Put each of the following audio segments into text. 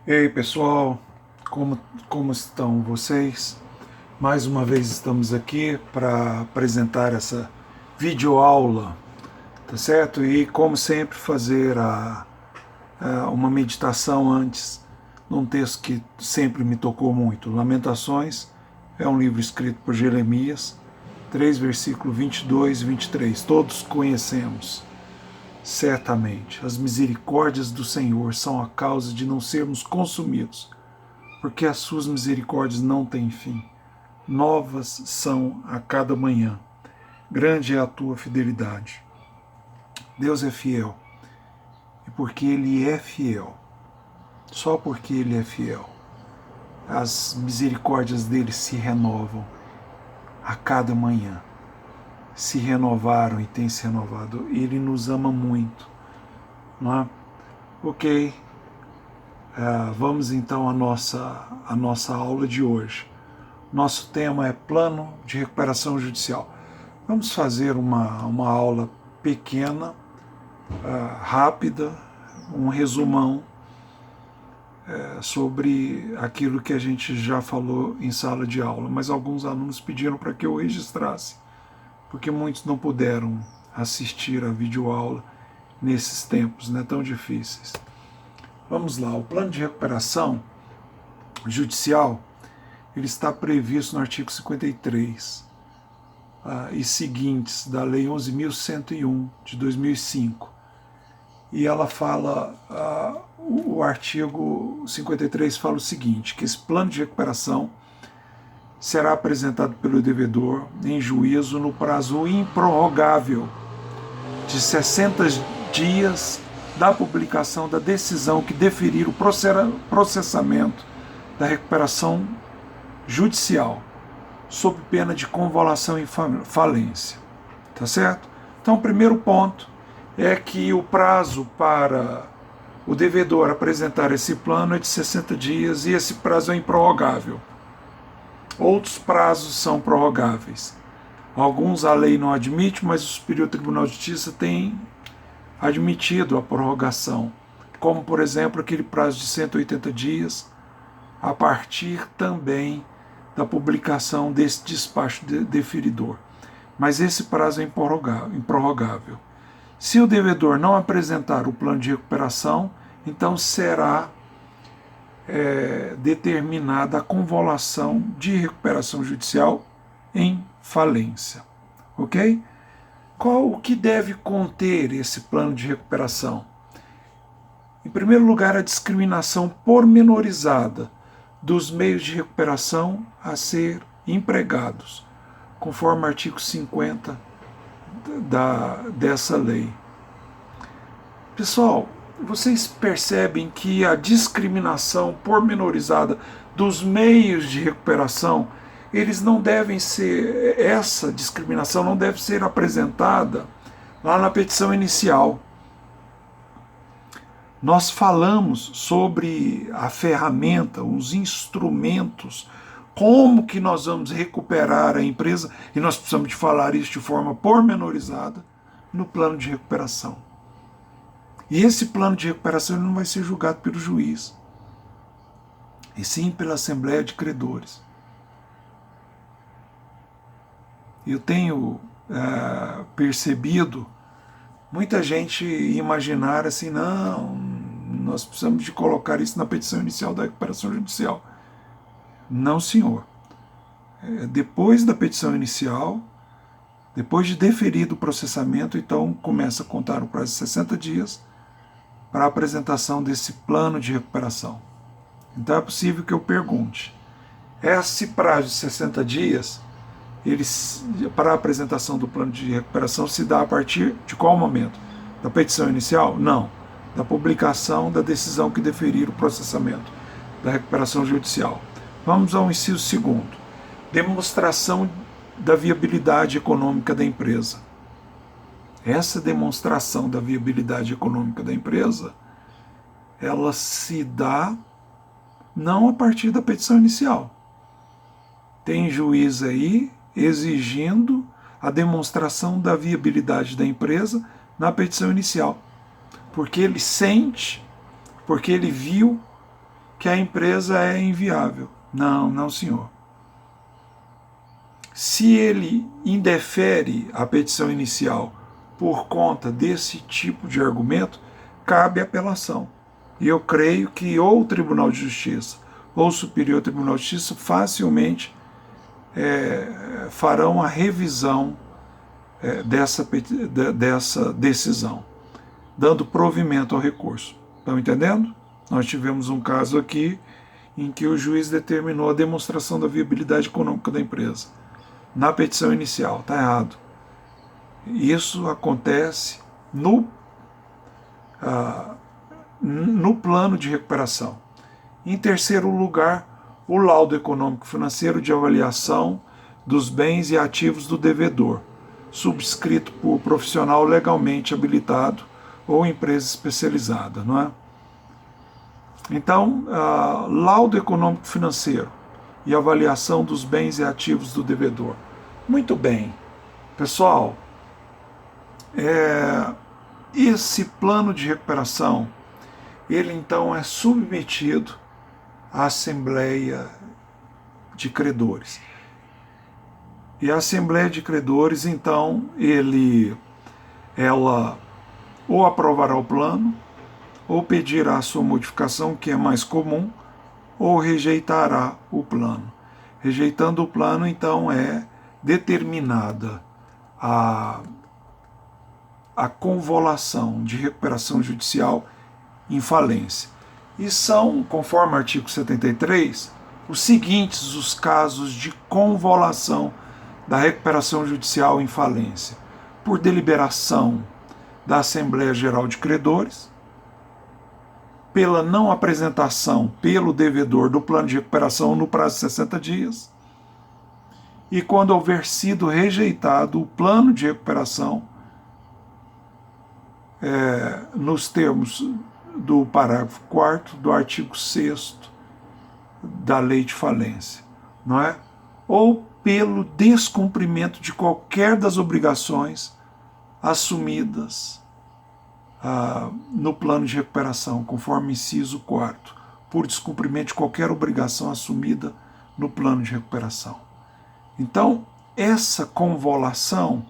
Ei pessoal, como estão vocês? Mais uma vez estamos aqui para apresentar essa videoaula, tá certo? E como sempre fazer uma meditação antes, num texto que sempre me tocou muito. Lamentações é um livro escrito por Jeremias, 3 versículos 22 e 23. Todos conhecemos. Certamente, as misericórdias do Senhor são a causa de não sermos consumidos, porque as suas misericórdias não têm fim. Novas são a cada manhã. Grande é a tua fidelidade. Deus é fiel. E porque Ele é fiel, só porque Ele é fiel, as misericórdias dele se renovam a cada manhã. Se renovaram e têm se renovado. Ele nos ama muito. Não é? Ok. Vamos então à nossa aula de hoje. Nosso tema é plano de recuperação judicial. Vamos fazer uma aula pequena, rápida, um resumão sobre aquilo que a gente já falou em sala de aula, mas alguns alunos pediram para que eu registrasse, porque muitos não puderam assistir a videoaula nesses tempos, né, tão difíceis. Vamos lá, o plano de recuperação judicial ele está previsto no artigo 53 e seguintes da Lei 11.101 de 2005. E ela fala, o artigo 53 fala o seguinte, que esse plano de recuperação será apresentado pelo devedor em juízo no prazo improrrogável de 60 dias da publicação da decisão que deferir o processamento da recuperação judicial, sob pena de convolução e falência. Tá certo? Então, o primeiro ponto é que o prazo para o devedor apresentar esse plano é de 60 dias e esse prazo é improrrogável. Outros prazos são prorrogáveis. Alguns a lei não admite, mas o Superior Tribunal de Justiça tem admitido a prorrogação, como, por exemplo, aquele prazo de 180 dias, a partir também da publicação desse despacho deferidor. Mas esse prazo é improrrogável. Se o devedor não apresentar o plano de recuperação, então será determinada a convolução de recuperação judicial em falência. Ok? O que deve conter esse plano de recuperação? Em primeiro lugar, a discriminação pormenorizada dos meios de recuperação a ser empregados, conforme o artigo 50 dessa lei. Pessoal, vocês percebem que a discriminação pormenorizada dos meios de recuperação, eles não devem ser, essa discriminação não deve ser apresentada lá na petição inicial. Nós falamos sobre a ferramenta, os instrumentos, como que nós vamos recuperar a empresa, e nós precisamos de falar isso de forma pormenorizada no plano de recuperação. E esse plano de recuperação ele não vai ser julgado pelo juiz, e sim pela Assembleia de Credores. Eu tenho percebido muita gente imaginar assim, não, nós precisamos de colocar isso na petição inicial da recuperação judicial. Não, senhor. Depois da petição inicial, depois de deferido o processamento, então começa a contar o prazo de 60 dias para a apresentação desse plano de recuperação. Então é possível que eu pergunte, esse prazo de 60 dias, para a apresentação do plano de recuperação, se dá a partir de qual momento? Da petição inicial? Não. Da publicação da decisão que deferir o processamento da recuperação judicial. Vamos ao inciso segundo. Demonstração da viabilidade econômica da empresa. Essa demonstração da viabilidade econômica da empresa, ela se dá não a partir da petição inicial. Tem juiz aí exigindo a demonstração da viabilidade da empresa na petição inicial, porque ele sente, porque ele viu que a empresa é inviável. Não, não, senhor. Se ele indefere a petição inicial por conta desse tipo de argumento, cabe apelação. E eu creio que ou o Tribunal de Justiça ou o Superior Tribunal de Justiça facilmente farão a revisão dessa decisão, dando provimento ao recurso. Estão entendendo? Nós tivemos um caso aqui em que o juiz determinou a demonstração da viabilidade econômica da empresa na petição inicial. Está errado. Isso acontece no plano de recuperação. Em terceiro lugar, o laudo econômico-financeiro de avaliação dos bens e ativos do devedor, subscrito por profissional legalmente habilitado ou empresa especializada, não é? Então, laudo econômico-financeiro e avaliação dos bens e ativos do devedor. Muito bem, pessoal, esse plano de recuperação, ele então é submetido à Assembleia de Credores. E a Assembleia de Credores, então, ela ou aprovará o plano, ou pedirá a sua modificação, que é mais comum, ou rejeitará o plano. Rejeitando o plano, então, é determinada a convolução de recuperação judicial em falência. E são, conforme o artigo 73, os seguintes os casos de convolução da recuperação judicial em falência: por deliberação da Assembleia Geral de Credores, pela não apresentação pelo devedor do plano de recuperação no prazo de 60 dias, e quando houver sido rejeitado o plano de recuperação nos termos do parágrafo 4º do artigo 6º da Lei de Falência, não é? Ou pelo descumprimento de qualquer das obrigações assumidas no plano de recuperação, conforme inciso 4º, por descumprimento de qualquer obrigação assumida no plano de recuperação. Então, essa convolução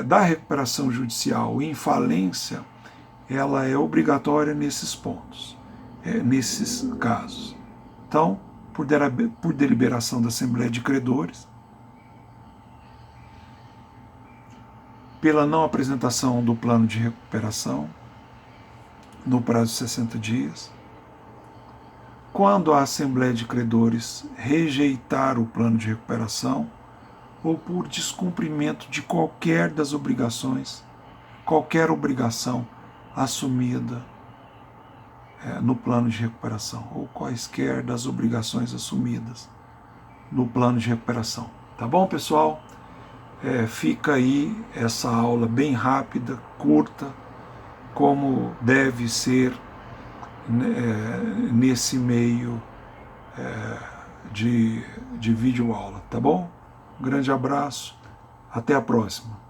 da recuperação judicial em falência, ela é obrigatória nesses pontos, nesses casos. Então, por deliberação da Assembleia de Credores, pela não apresentação do plano de recuperação no prazo de 60 dias, quando a Assembleia de Credores rejeitar o plano de recuperação, ou por descumprimento de qualquer das obrigações, qualquer obrigação assumida no plano de recuperação, ou quaisquer das obrigações assumidas no plano de recuperação. Tá bom, pessoal? Fica aí essa aula bem rápida, curta, como deve ser nesse meio de videoaula, tá bom? Um grande abraço, até a próxima.